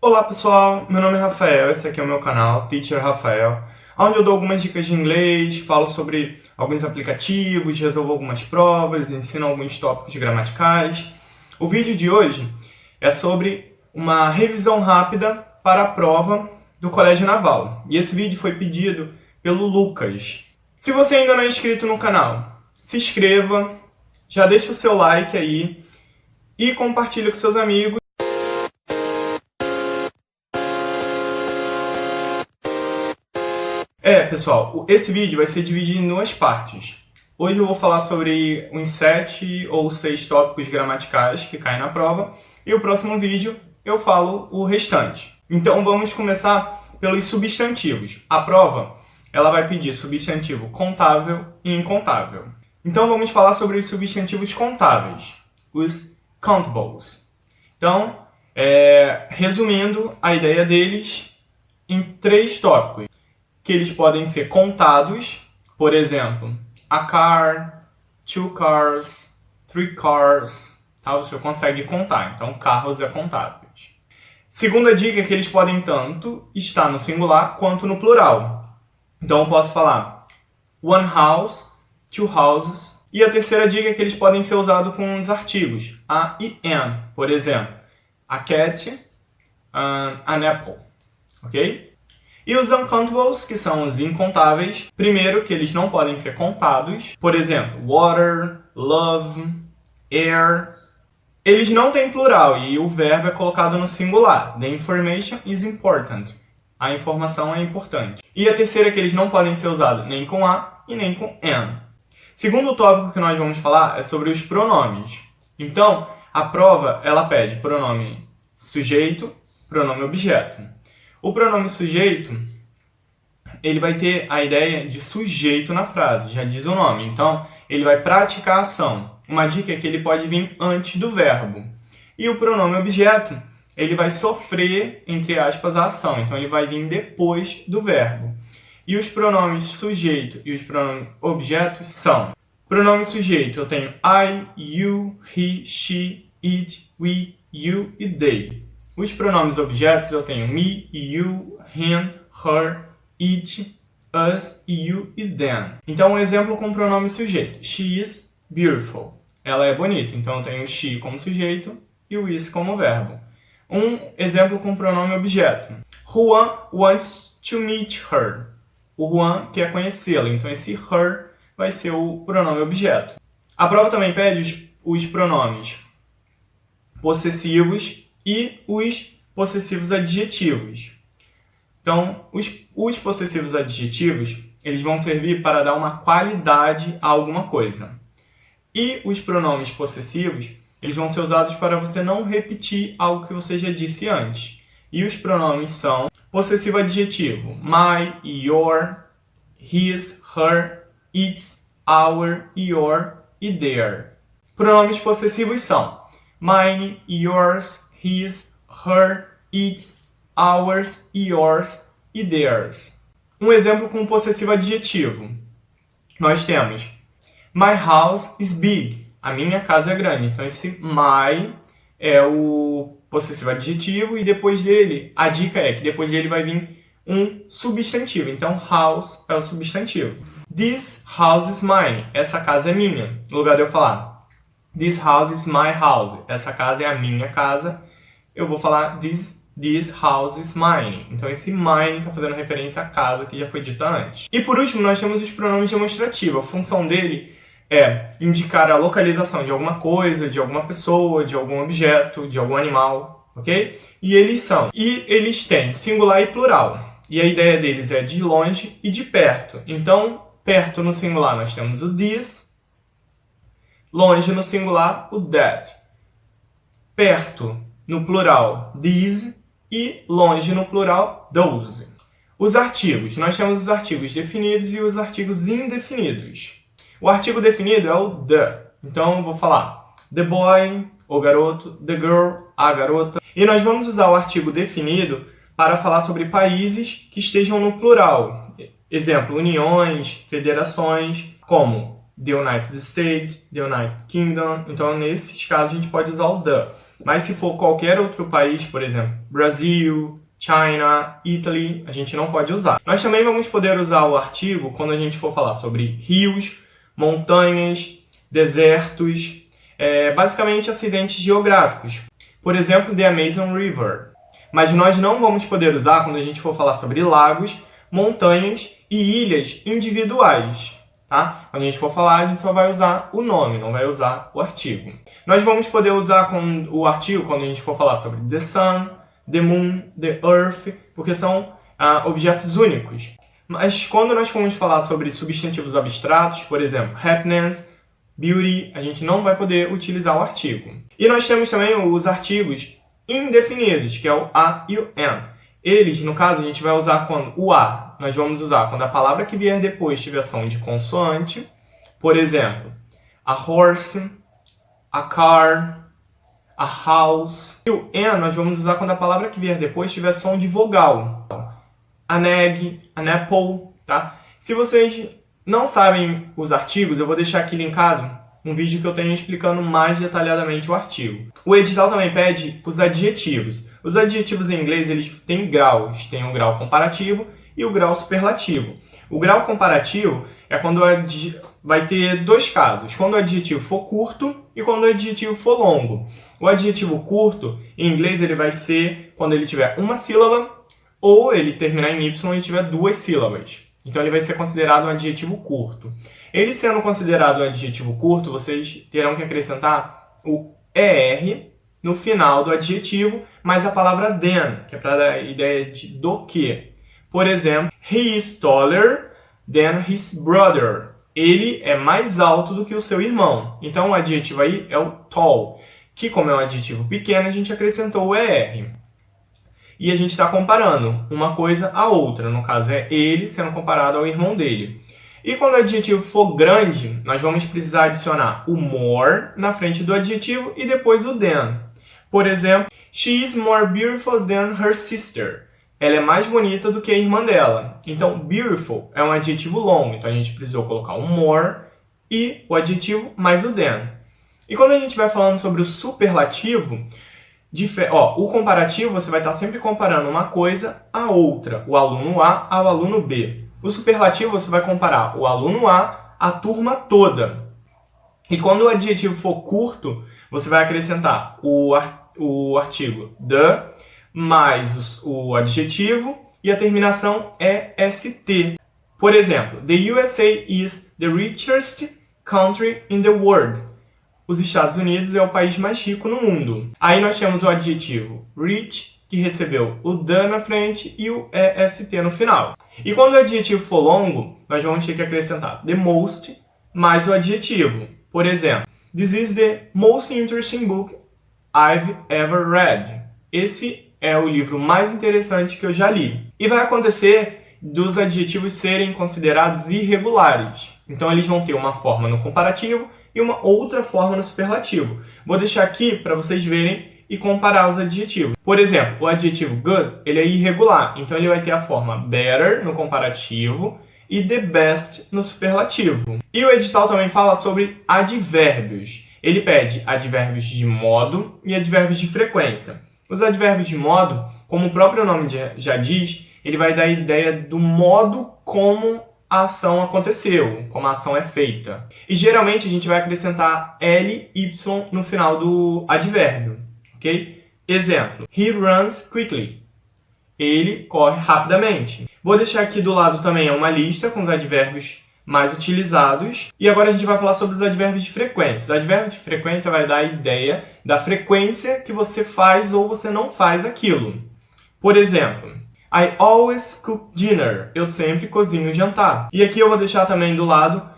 Olá pessoal, meu nome é Rafael, esse aqui é o meu canal, Teacher Rafael, onde eu dou algumas dicas de inglês, falo sobre alguns aplicativos, resolvo algumas provas, ensino alguns tópicos gramaticais. O vídeo de hoje é sobre uma revisão rápida para a prova do Colégio Naval. E esse vídeo foi pedido pelo Lucas. Se você ainda não é inscrito no canal, se inscreva, já deixa o seu like aí e compartilhe com seus amigos. Pessoal, esse vídeo vai ser dividido em duas partes. Hoje eu vou falar sobre uns 7 ou 6 tópicos gramaticais que caem na prova, e o próximo vídeo eu falo o restante. Então vamos começar pelos substantivos. A prova ela vai pedir substantivo contável e incontável. Então vamos falar sobre os substantivos contáveis, os countables. Então, resumindo a ideia deles em 3 tópicos. Que eles podem ser contados, por exemplo, a car, 2 cars, 3 cars, tá? Você consegue contar, então carros é contáveis. Segunda dica é que eles podem tanto estar no singular quanto no plural. Então eu posso falar one house, 2 houses. E a terceira dica é que eles podem ser usados com os artigos, a e an, por exemplo, a cat, an apple, ok? E os uncountables, que são os incontáveis, primeiro que eles não podem ser contados, por exemplo, water, love, air. Eles não têm plural e o verbo é colocado no singular. The information is important. A informação é importante. E a terceira é que eles não podem ser usados nem com a e nem com an. Segundo tópico que nós vamos falar é sobre os pronomes. Então, a prova ela pede pronome sujeito, pronome objeto. O pronome sujeito, ele vai ter a ideia de sujeito na frase, já diz o nome. Então, ele vai praticar a ação. Uma dica é que ele pode vir antes do verbo. E o pronome objeto, ele vai sofrer, entre aspas, a ação. Então, ele vai vir depois do verbo. E os pronomes sujeito e os pronomes objetos são: pronome sujeito, eu tenho I, you, he, she, it, we, you e they. Os pronomes objetos eu tenho me, you, him, her, it, us, you e them. Então, um exemplo com pronome sujeito. She is beautiful. Ela é bonita. Então, eu tenho she como sujeito e o is como verbo. Um exemplo com pronome objeto. Juan wants to meet her. O Juan quer conhecê-la. Então, esse her vai ser o pronome objeto. A prova também pede os pronomes possessivos e os possessivos adjetivos. Então, os possessivos adjetivos, eles vão servir para dar uma qualidade a alguma coisa. E os pronomes possessivos, eles vão ser usados para você não repetir algo que você já disse antes. E os pronomes são possessivo adjetivo, my, your, his, her, its, our, your e their. Pronomes possessivos são mine, yours, his, her, its, ours, yours e theirs. Um exemplo com possessivo adjetivo. Nós temos my house is big. A minha casa é grande. Então esse my é o possessivo adjetivo e depois dele, a dica é que depois dele vai vir um substantivo. Então house é o substantivo. This house is mine. Essa casa é minha. No lugar de eu falar this house is my house. Essa casa é a minha casa. Eu vou falar this house is mine. Então esse mine está fazendo referência à casa que já foi dita antes. E por último, nós temos os pronomes demonstrativos. A função dele é indicar a localização de alguma coisa, de alguma pessoa, de algum objeto, de algum animal, ok? E eles têm singular e plural. E a ideia deles é de longe e de perto. Então, perto no singular nós temos o this, longe no singular o that. Perto no plural, these, e longe no plural, those. Os artigos. Nós temos os artigos definidos e os artigos indefinidos. O artigo definido é o the. Então, eu vou falar the boy, o garoto, the girl, a garota. E nós vamos usar o artigo definido para falar sobre países que estejam no plural. Exemplo, uniões, federações, como the United States, the United Kingdom. Então, nesses casos, a gente pode usar o the. Mas se for qualquer outro país, por exemplo, Brasil, China, Italy, a gente não pode usar. Nós também vamos poder usar o artigo quando a gente for falar sobre rios, montanhas, desertos, basicamente acidentes geográficos. Por exemplo, The Amazon River. Mas nós não vamos poder usar quando a gente for falar sobre lagos, montanhas e ilhas individuais. Tá? Quando a gente for falar, a gente só vai usar o nome, não vai usar o artigo. Nós vamos poder usar o artigo quando a gente for falar sobre the sun, the moon, the earth, porque são objetos únicos. Mas quando nós formos falar sobre substantivos abstratos, por exemplo, happiness, beauty, a gente não vai poder utilizar o artigo. E nós temos também os artigos indefinidos, que é o a e o an. Eles, no caso, a gente vai usar quando o a, nós vamos usar quando a palavra que vier depois tiver som de consoante. Por exemplo, a horse, a car, a house. E o an nós vamos usar quando a palavra que vier depois tiver som de vogal. An egg, an apple, tá? Se vocês não sabem os artigos, eu vou deixar aqui linkado um vídeo que eu tenho explicando mais detalhadamente o artigo. O edital também pede os adjetivos. Os adjetivos em inglês eles têm graus. Tem o grau comparativo e o grau superlativo. O grau comparativo é quando vai ter dois casos. Quando o adjetivo for curto e quando o adjetivo for longo. O adjetivo curto, em inglês, ele vai ser quando ele tiver uma sílaba ou ele terminar em Y e tiver duas sílabas. Então ele vai ser considerado um adjetivo curto. Ele sendo considerado um adjetivo curto, vocês terão que acrescentar o ER no final do adjetivo, mais a palavra than, que é para dar a ideia de do que. Por exemplo, he is taller than his brother. Ele é mais alto do que o seu irmão. Então o adjetivo aí é o tall, que como é um adjetivo pequeno, a gente acrescentou o ER. E a gente está comparando uma coisa a outra. No caso, é ele sendo comparado ao irmão dele. E quando o adjetivo for grande, nós vamos precisar adicionar o more na frente do adjetivo e depois o than. Por exemplo, she is more beautiful than her sister. Ela é mais bonita do que a irmã dela. Então, beautiful é um adjetivo longo. Então, a gente precisou colocar o more e o adjetivo mais o than. E quando a gente vai falando sobre o superlativo, o comparativo, você vai estar sempre comparando uma coisa a outra, o aluno A ao aluno B. O superlativo, você vai comparar o aluno A à turma toda. E quando o adjetivo for curto, você vai acrescentar o artigo the mais o adjetivo e a terminação é ST. Por exemplo, the USA is the richest country in the world. Os Estados Unidos é o país mais rico no mundo. Aí nós temos o adjetivo rich, que recebeu o the na frente e o EST no final. E quando o adjetivo for longo, nós vamos ter que acrescentar the most mais o adjetivo. Por exemplo, this is the most interesting book I've ever read. Esse é o livro mais interessante que eu já li. E vai acontecer dos adjetivos serem considerados irregulares. Então eles vão ter uma forma no comparativo e uma outra forma no superlativo. Vou deixar aqui para vocês verem e comparar os adjetivos. Por exemplo, o adjetivo good, ele é irregular, então ele vai ter a forma better no comparativo e the best no superlativo. E o edital também fala sobre advérbios. Ele pede advérbios de modo e advérbios de frequência. Os advérbios de modo, como o próprio nome já diz, ele vai dar a ideia do modo como a ação aconteceu, como a ação é feita. E geralmente a gente vai acrescentar ly no final do advérbio. Okay? Exemplo, he runs quickly. Ele corre rapidamente. Vou deixar aqui do lado também uma lista com os advérbios mais utilizados. E agora a gente vai falar sobre os advérbios de frequência. Os advérbios de frequência vai dar a ideia da frequência que você faz ou você não faz aquilo. Por exemplo, I always cook dinner. Eu sempre cozinho o jantar. E aqui eu vou deixar também do lado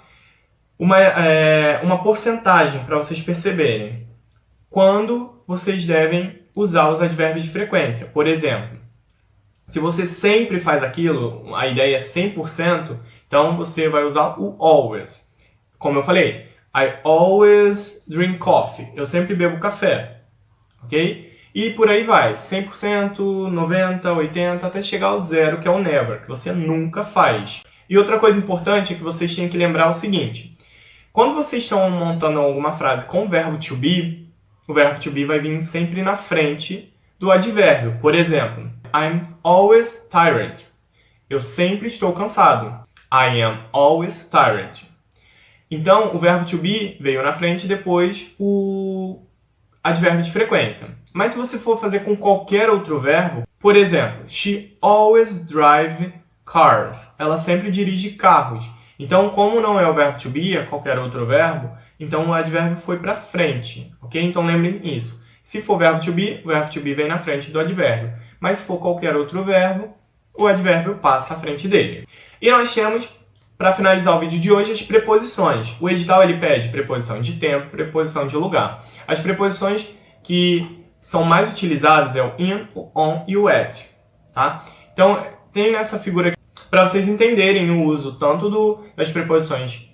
uma porcentagem para vocês perceberem quando vocês devem usar os advérbios de frequência. Por exemplo, se você sempre faz aquilo, a ideia é 100%, então você vai usar o always. Como eu falei, I always drink coffee. Eu sempre bebo café. Ok? E por aí vai, 100%, 90%, 80%, até chegar ao zero, que é o never, que você nunca faz. E outra coisa importante é que vocês têm que lembrar o seguinte. Quando vocês estão montando alguma frase com o verbo to be, o verbo to be vai vir sempre na frente do advérbio. Por exemplo, I'm always tired. Eu sempre estou cansado. I am always tired. Então, o verbo to be veio na frente e depois o advérbio de frequência. Mas se você for fazer com qualquer outro verbo, por exemplo, she always drives cars. Ela sempre dirige carros. Então, como não é o verbo to be, é qualquer outro verbo, então o advérbio foi para frente, ok? Então lembrem isso. Se for verbo to be, o verbo to be vem na frente do advérbio. Mas se for qualquer outro verbo, o advérbio passa à frente dele. E nós temos, para finalizar o vídeo de hoje, as preposições. O edital ele pede preposição de tempo, preposição de lugar. As preposições que são mais utilizadas é o in, o on e o at. Tá? Então, tem nessa figura aqui para vocês entenderem o uso tanto das preposições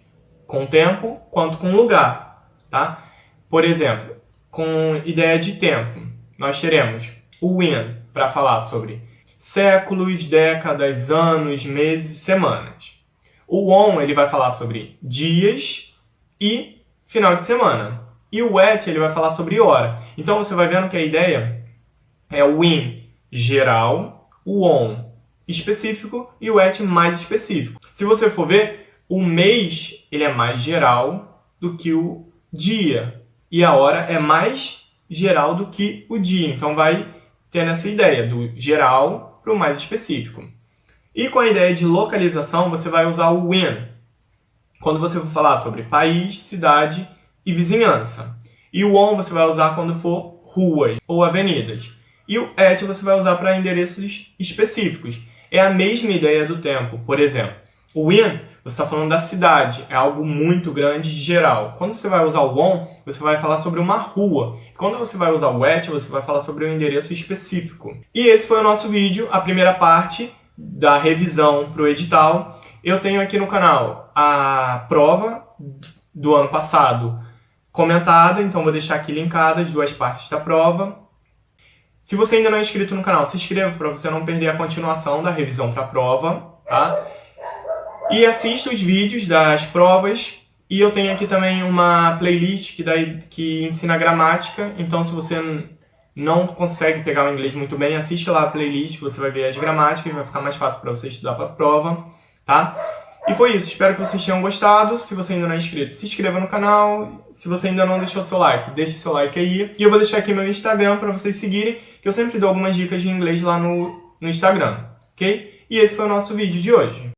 com tempo quanto com lugar. Tá? Por exemplo, com ideia de tempo, nós teremos o in para falar sobre séculos, décadas, anos, meses e semanas. O on ele vai falar sobre dias e final de semana. E o at ele vai falar sobre hora. Então você vai vendo que a ideia é o in geral, o on específico e o at mais específico. Se você for ver, o mês ele é mais geral do que o dia. E a hora é mais geral do que o dia. Então vai ter essa ideia do geral para o mais específico. E com a ideia de localização, você vai usar o when, quando você for falar sobre país, cidade e vizinhança. E o on você vai usar quando for ruas ou avenidas. E o at você vai usar para endereços específicos. É a mesma ideia do tempo. Por exemplo, o when você está falando da cidade, é algo muito grande geral. Quando você vai usar o on, você vai falar sobre uma rua. Quando você vai usar o at, você vai falar sobre um endereço específico. E esse foi o nosso vídeo, a primeira parte da revisão para o edital. Eu tenho aqui no canal a prova do ano passado comentada, então vou deixar aqui linkada as duas partes da prova. Se você ainda não é inscrito no canal, se inscreva para você não perder a continuação da revisão para a prova, tá? E assista os vídeos das provas. E eu tenho aqui também uma playlist que ensina gramática, então se você não consegue pegar o inglês muito bem, assiste lá a playlist que você vai ver as gramáticas, vai ficar mais fácil para você estudar para a prova, tá? E foi isso, espero que vocês tenham gostado. Se você ainda não é inscrito, se inscreva no canal. Se você ainda não deixou seu like, deixe seu like aí. E eu vou deixar aqui meu Instagram para vocês seguirem, que eu sempre dou algumas dicas de inglês lá no Instagram, ok? E esse foi o nosso vídeo de hoje.